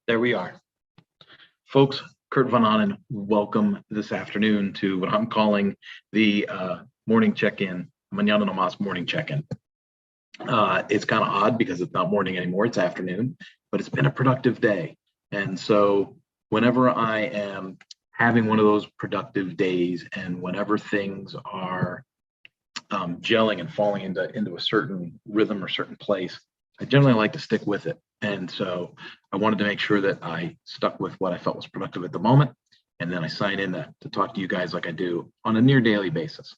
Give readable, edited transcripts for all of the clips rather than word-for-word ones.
There we are. Folks, Kurt Von Annen, welcome this afternoon to what I'm calling the morning check-in, Mañana nomás morning check-in. It's kind of odd because it's not morning anymore, it's afternoon, but it's been a productive day. And so whenever I am having one of those productive days and whenever things are gelling and falling into a certain rhythm or certain place, I generally like to stick with it. And so I wanted to make sure that I stuck with what I felt was productive at the moment. And then I sign in to talk to you guys like I do on a near daily basis.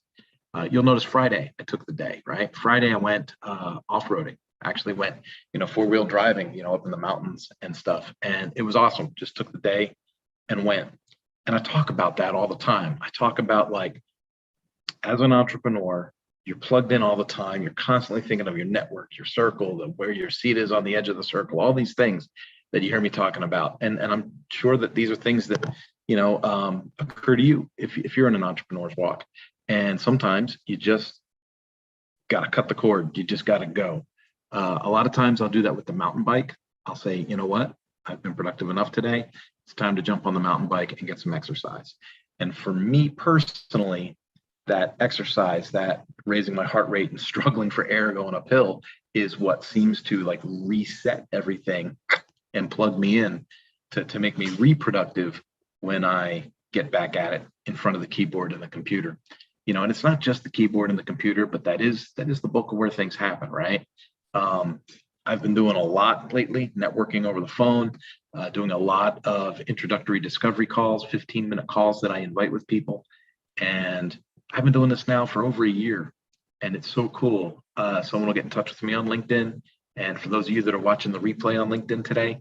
You'll notice Friday, I took the day, right? Friday, I went off-roading. Actually went, four-wheel driving, up in the mountains and stuff. And it was awesome. Just took the day and went. And I talk about that all the time. I talk about, like, as an entrepreneur, you're plugged in all the time. You're constantly thinking of your network, your circle, where your seat is on the edge of the circle, all these things that you hear me talking about. And I'm sure that these are things that, occur to you if you're in an entrepreneur's walk. And sometimes you just got to cut the cord. You just got to go. A lot of times I'll do that with the mountain bike. I'll say, you know what? I've been productive enough today. It's time to jump on the mountain bike and get some exercise. And for me personally, that exercise, that raising my heart rate and struggling for air going uphill is what seems to, like, reset everything and plug me in to make me reproductive when I get back at it in front of the keyboard and the computer. And it's not just the keyboard and the computer, but that is the bulk of where things happen, right? I've been doing a lot lately, networking over the phone, doing a lot of introductory discovery calls, 15-minute calls that I invite with people. And I've been doing this now for over a year, and it's so cool. Someone will get in touch with me on LinkedIn. And for those of you that are watching the replay on LinkedIn today,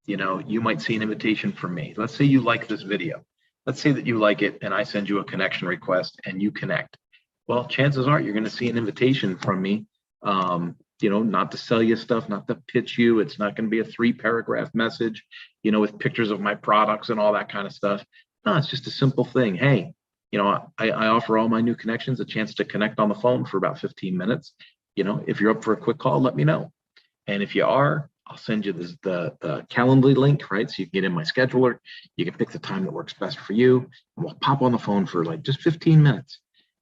you might see an invitation from me. Let's say you like this video. Let's say that you like it and I send you a connection request and you connect. Well, chances are you're going to see an invitation from me, not to sell you stuff, not to pitch you. It's not going to be a 3-paragraph message, with pictures of my products and all that kind of stuff. No, it's just a simple thing. Hey, I offer all my new connections a chance to connect on the phone for about 15 minutes. If you're up for a quick call, let me know. And if you are, I'll send you the Calendly link, right? So you can get in my scheduler. You can pick the time that works best for you. And we'll pop on the phone for just 15 minutes.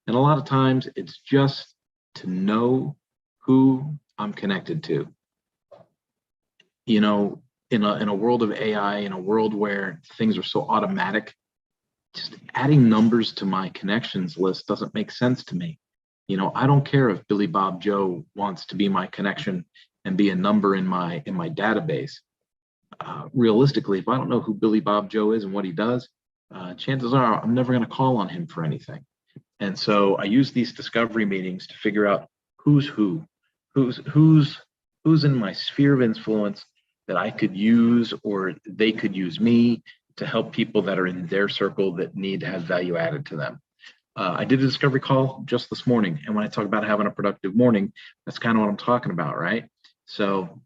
And a lot of times it's just to know who I'm connected to. In a world of AI, in a world where things are so automatic, just adding numbers to my connections list doesn't make sense to me. I don't care if Billy Bob Joe wants to be my connection and be a number in my database. Realistically, if I don't know who Billy Bob Joe is and what he does, chances are I'm never going to call on him for anything. And so I use these discovery meetings to figure out who's in my sphere of influence that I could use, or they could use me to help people that are in their circle that need to have value added to them. I did a discovery call just this morning, and when I talk about having a productive morning, that's kind of what I'm talking about, right? So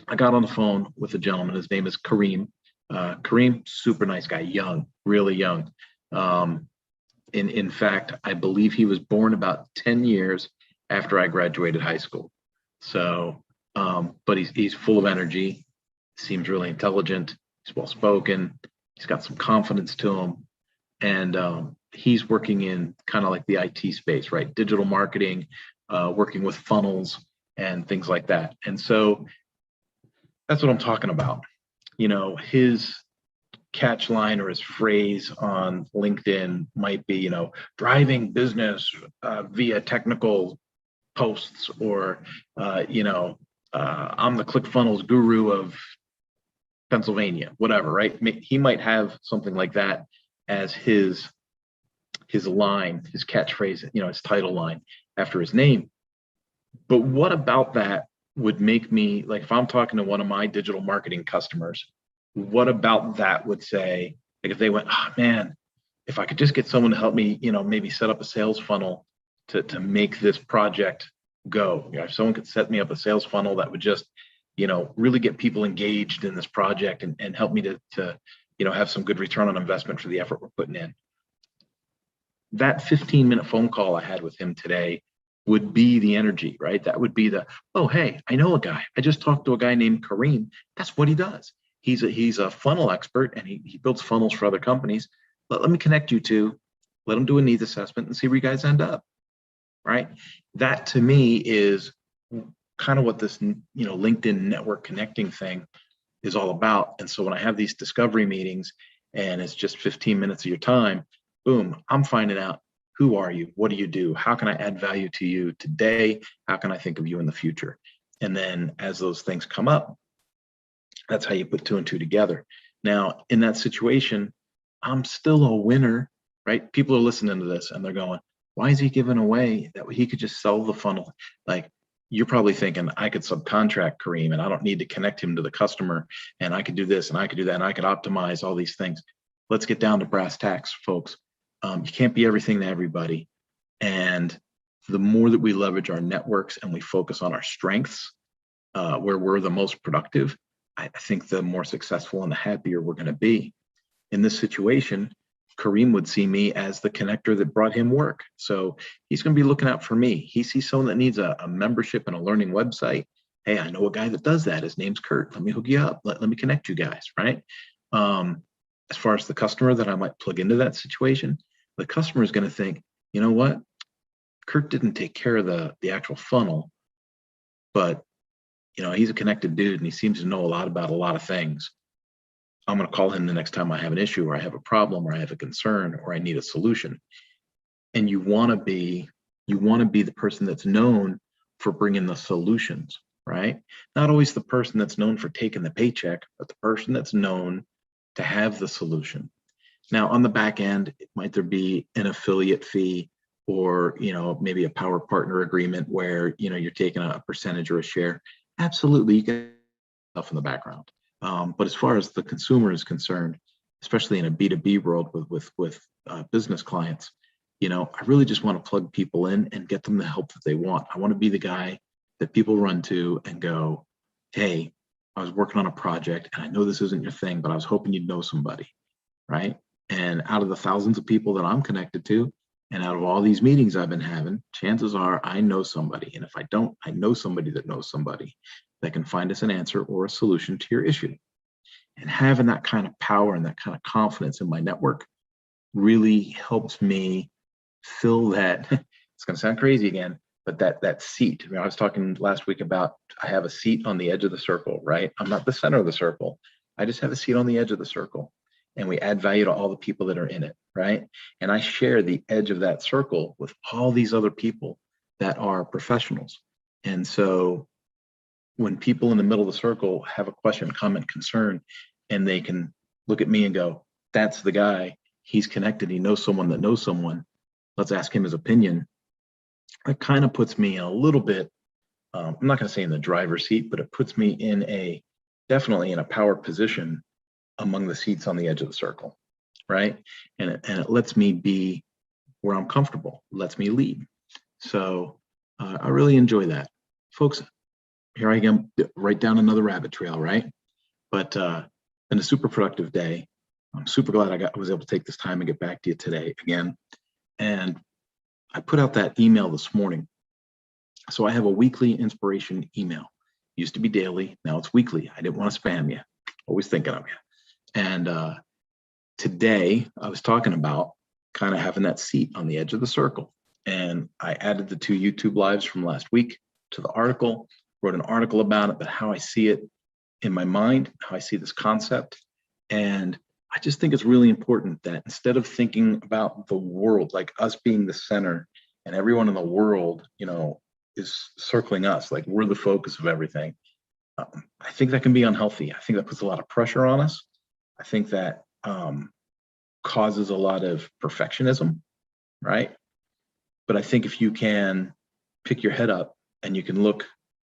I got on the phone with a gentleman. His name is Kareem. Kareem, super nice guy, young, really young. In fact, I believe he was born about 10 years after I graduated high school. So, but he's full of energy, seems really intelligent, he's well-spoken, he's got some confidence to him. And he's working in kind of like the IT space, right? Digital marketing, working with funnels and things like that. And so that's what I'm talking about. His catch line or his phrase on LinkedIn might be, driving business via technical posts, or, I'm the ClickFunnels guru of Pennsylvania, whatever, right? He might have something like that as his line, his catchphrase, his title line after his name. But what about that would make me, like, if I'm talking to one of my digital marketing customers, what about that would say, like, if they went, oh man, if I could just get someone to help me, maybe set up a sales funnel to make this project go. If someone could set me up a sales funnel that would just, really get people engaged in this project and help me to have some good return on investment for the effort we're putting in. That 15-minute phone call I had with him today would be the energy, right? That would be oh, hey, I know a guy. I just talked to a guy named Kareem. That's what he does. he's a funnel expert, and he builds funnels for other companies. Let me connect you to, let him do a needs assessment and see where you guys end up, right? That to me is kind of what this, LinkedIn network connecting thing is all about. And so when I have these discovery meetings and it's just 15 minutes of your time, boom, I'm finding out, who are you? What do you do? How can I add value to you today? How can I think of you in the future? And then as those things come up, that's how you put two and two together. Now, in that situation, I'm still a winner, right? People are listening to this and they're going, why is he giving away that he could just sell the funnel? Like, you're probably thinking, I could subcontract Kareem and I don't need to connect him to the customer, and I could do this and I could do that and I could optimize all these things. Let's get down to brass tacks, folks. You can't be everything to everybody. And the more that we leverage our networks and we focus on our strengths, where we're the most productive, I think the more successful and the happier we're going to be. In this situation, Kareem would see me as the connector that brought him work. So he's going to be looking out for me. He sees someone that needs a membership and a learning website. Hey, I know a guy that does that. His name's Kurt. Let me hook you up. Let me connect you guys, right? As far as the customer that I might plug into that situation, the customer is going to think, you know what? Kurt didn't take care of the actual funnel, but he's a connected dude and he seems to know a lot about a lot of things. I'm going to call him the next time I have an issue or I have a problem or I have a concern or I need a solution. And you want to be the person that's known for bringing the solutions, right? Not always the person that's known for taking the paycheck, but the person that's known to have the solution. Now, on the back end, might there be an affiliate fee or, maybe a power partner agreement where, you're taking a percentage or a share? Absolutely, you get stuff in the background. But as far as the consumer is concerned, especially in a B2B world with business clients, I really just want to plug people in and get them the help that they want. I want to be the guy that people run to and go, hey, I was working on a project and I know this isn't your thing, but I was hoping you'd know somebody, right? And out of the thousands of people that I'm connected to, and out of all these meetings I've been having, chances are I know somebody. And if I don't, I know somebody that knows somebody that can find us an answer or a solution to your issue. And having that kind of power and that kind of confidence in my network really helps me fill that. It's going to sound crazy again, but that seat. I was talking last week about, I have a seat on the edge of the circle, right? I'm not the center of the circle. I just have a seat on the edge of the circle. And we add value to all the people that are in it, right? And I share the edge of that circle with all these other people that are professionals. And so when people in the middle of the circle have a question, comment, concern, and they can look at me and go, that's the guy, he's connected, he knows someone that knows someone, let's ask him his opinion. It kind of puts me in a little bit, I'm not going to say in the driver's seat, but it puts me definitely in a power position among the seats on the edge of the circle, right? And it lets me be where I'm comfortable, lets me lead. So I really enjoy that. Folks, here I am, right down another rabbit trail, right? But been a super productive day. I'm super glad I was able to take this time and get back to you today again. And I put out that email this morning. So I have a weekly inspiration email. Used to be daily, now it's weekly. I didn't want to spam you, always thinking of you. And today I was talking about kind of having that seat on the edge of the circle. And I added the 2 YouTube lives from last week to the article, wrote an article about it, but how I see it in my mind, how I see this concept. And I just think it's really important that instead of thinking about the world, like us being the center and everyone in the world, is circling us, like we're the focus of everything. I think that can be unhealthy. I think that puts a lot of pressure on us. I think that causes a lot of perfectionism, right? But I think if you can pick your head up and you can look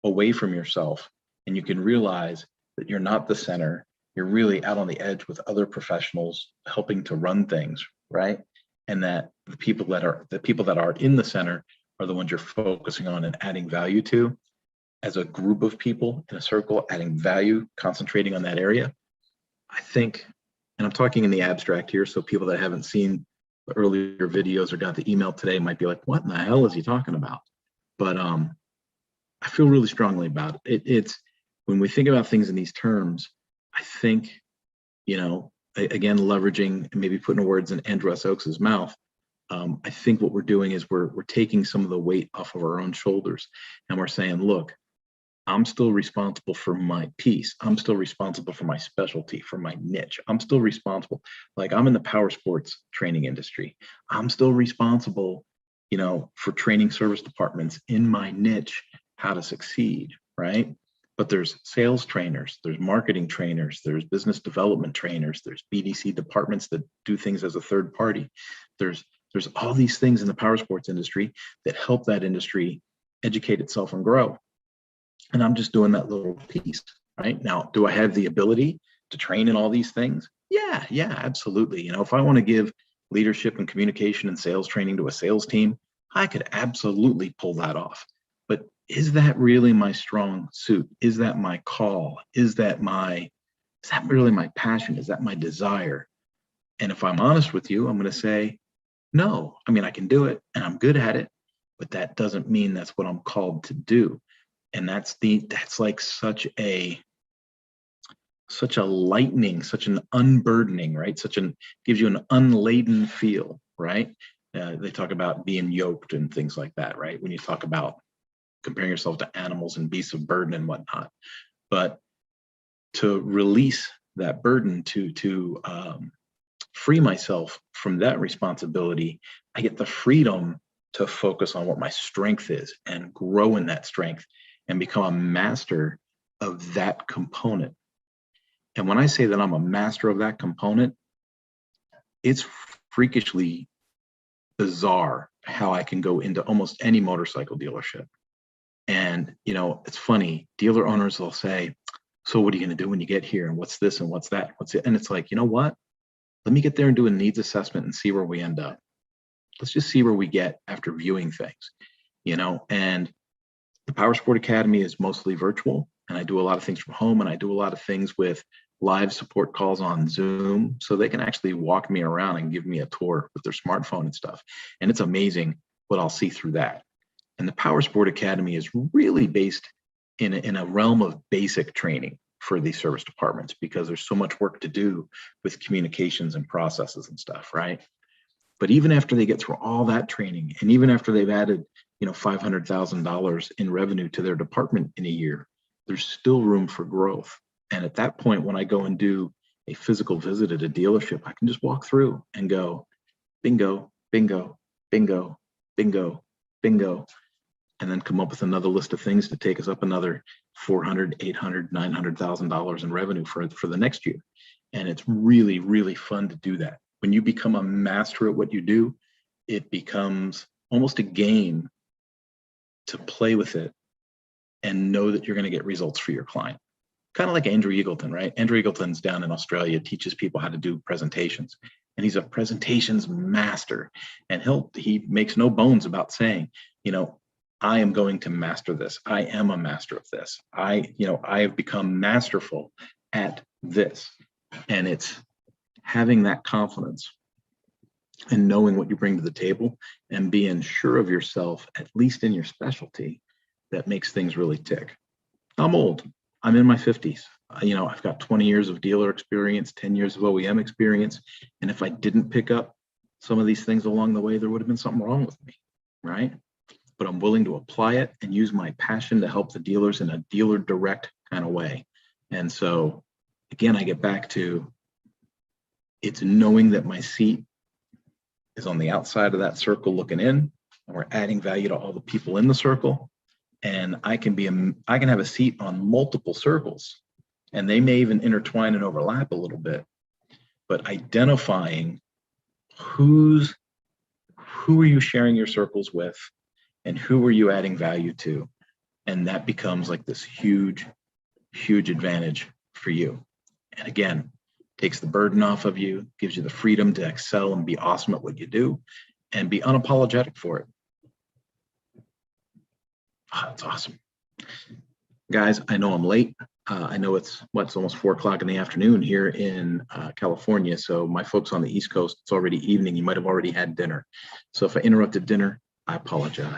away from yourself and you can realize that you're not the center, you're really out on the edge with other professionals helping to run things, right? And that the people that are in the center are the ones you're focusing on and adding value to as a group of people in a circle, adding value, concentrating on that area. I think, and I'm talking in the abstract here, so people that haven't seen the earlier videos or got the email today might be like, what in the hell is he talking about? But I feel really strongly about it. It's when we think about things in these terms, I I think, again, leveraging, maybe putting words in Andrew S. Oakes's mouth. I think what we're doing is we're taking some of the weight off of our own shoulders, and we're saying, look, I'm still responsible for my piece. I'm still responsible for my specialty, for my niche. I'm still responsible. Like, I'm in the power sports training industry. I'm still responsible, for training service departments in my niche how to succeed, right? But there's sales trainers, there's marketing trainers, there's business development trainers, there's BDC departments that do things as a third party. There's all these things in the power sports industry that help that industry educate itself and grow. And I'm just doing that little piece, right? Now, do I have the ability to train in all these things? Yeah, absolutely. If I want to give leadership and communication and sales training to a sales team, I could absolutely pull that off. But is that really my strong suit? Is that my call? Is that really my passion? Is that my desire? And if I'm honest with you, I'm going to say, no. I mean, I can do it and I'm good at it, but that doesn't mean that's what I'm called to do. And that's like such a lightening, such an unburdening, right? Gives you an unladen feel, right? They talk about being yoked and things like that, right? When you talk about comparing yourself to animals and beasts of burden and whatnot. But to release that burden, to free myself from that responsibility, I get the freedom to focus on what my strength is and grow in that strength and become a master of that component. And when I say that I'm a master of that component, it's freakishly bizarre how I can go into almost any motorcycle dealership. And, it's funny, dealer owners will say, so what are you going to do when you get here? And what's this and what's that? What's it? And it's like, you know what? Let me get there and do a needs assessment and see where we end up. Let's just see where we get after viewing things, and the Power Sport Academy is mostly virtual, and I do a lot of things from home, and I do a lot of things with live support calls on Zoom, so they can actually walk me around and give me a tour with their smartphone and stuff. And it's amazing what I'll see through that. And the Power Sport Academy is really based in a realm of basic training for these service departments, because there's so much work to do with communications and processes and stuff, right? But even after they get through all that training, and even after they've added, $500,000 in revenue to their department in a year, there's still room for growth. And at that point, when I go and do a physical visit at a dealership, I can just walk through and go, bingo, bingo, bingo, bingo, bingo, and then come up with another list of things to take us up another $400,000, $800,000, $900,000 in revenue for the next year. And it's really, really fun to do that. When you become a master at what you do, it becomes almost a game to play with it and know that you're going to get results for your client. Kind of like Andrew Eagleton, right? Andrew Eagleton's down in Australia, teaches people how to do presentations, and he's a presentations master. And he makes no bones about saying, I am going to master this. I am a master of this. I have become masterful at this. And it's having that confidence and knowing what you bring to the table and being sure of yourself, at least in your specialty, that makes things really tick. I'm old. I'm in my 50s. I've got 20 years of dealer experience, 10 years of OEM experience. And if I didn't pick up some of these things along the way, there would have been something wrong with me, right? But I'm willing to apply it and use my passion to help the dealers in a dealer direct kind of way. And so, again, I get back to, it's knowing that my seat is on the outside of that circle looking in, and we're adding value to all the people in the circle. And I can have a seat on multiple circles, and they may even intertwine and overlap a little bit, but identifying who are you sharing your circles with and who are you adding value to. And that becomes like this huge, huge advantage for you. And again, takes the burden off of you, gives you the freedom to excel and be awesome at what you do and be unapologetic for it. That's awesome. Guys, I know I'm late. I know it's almost 4 o'clock in the afternoon here in California. So my folks on the East Coast, it's already evening. You might have already had dinner. So if I interrupted dinner, I apologize.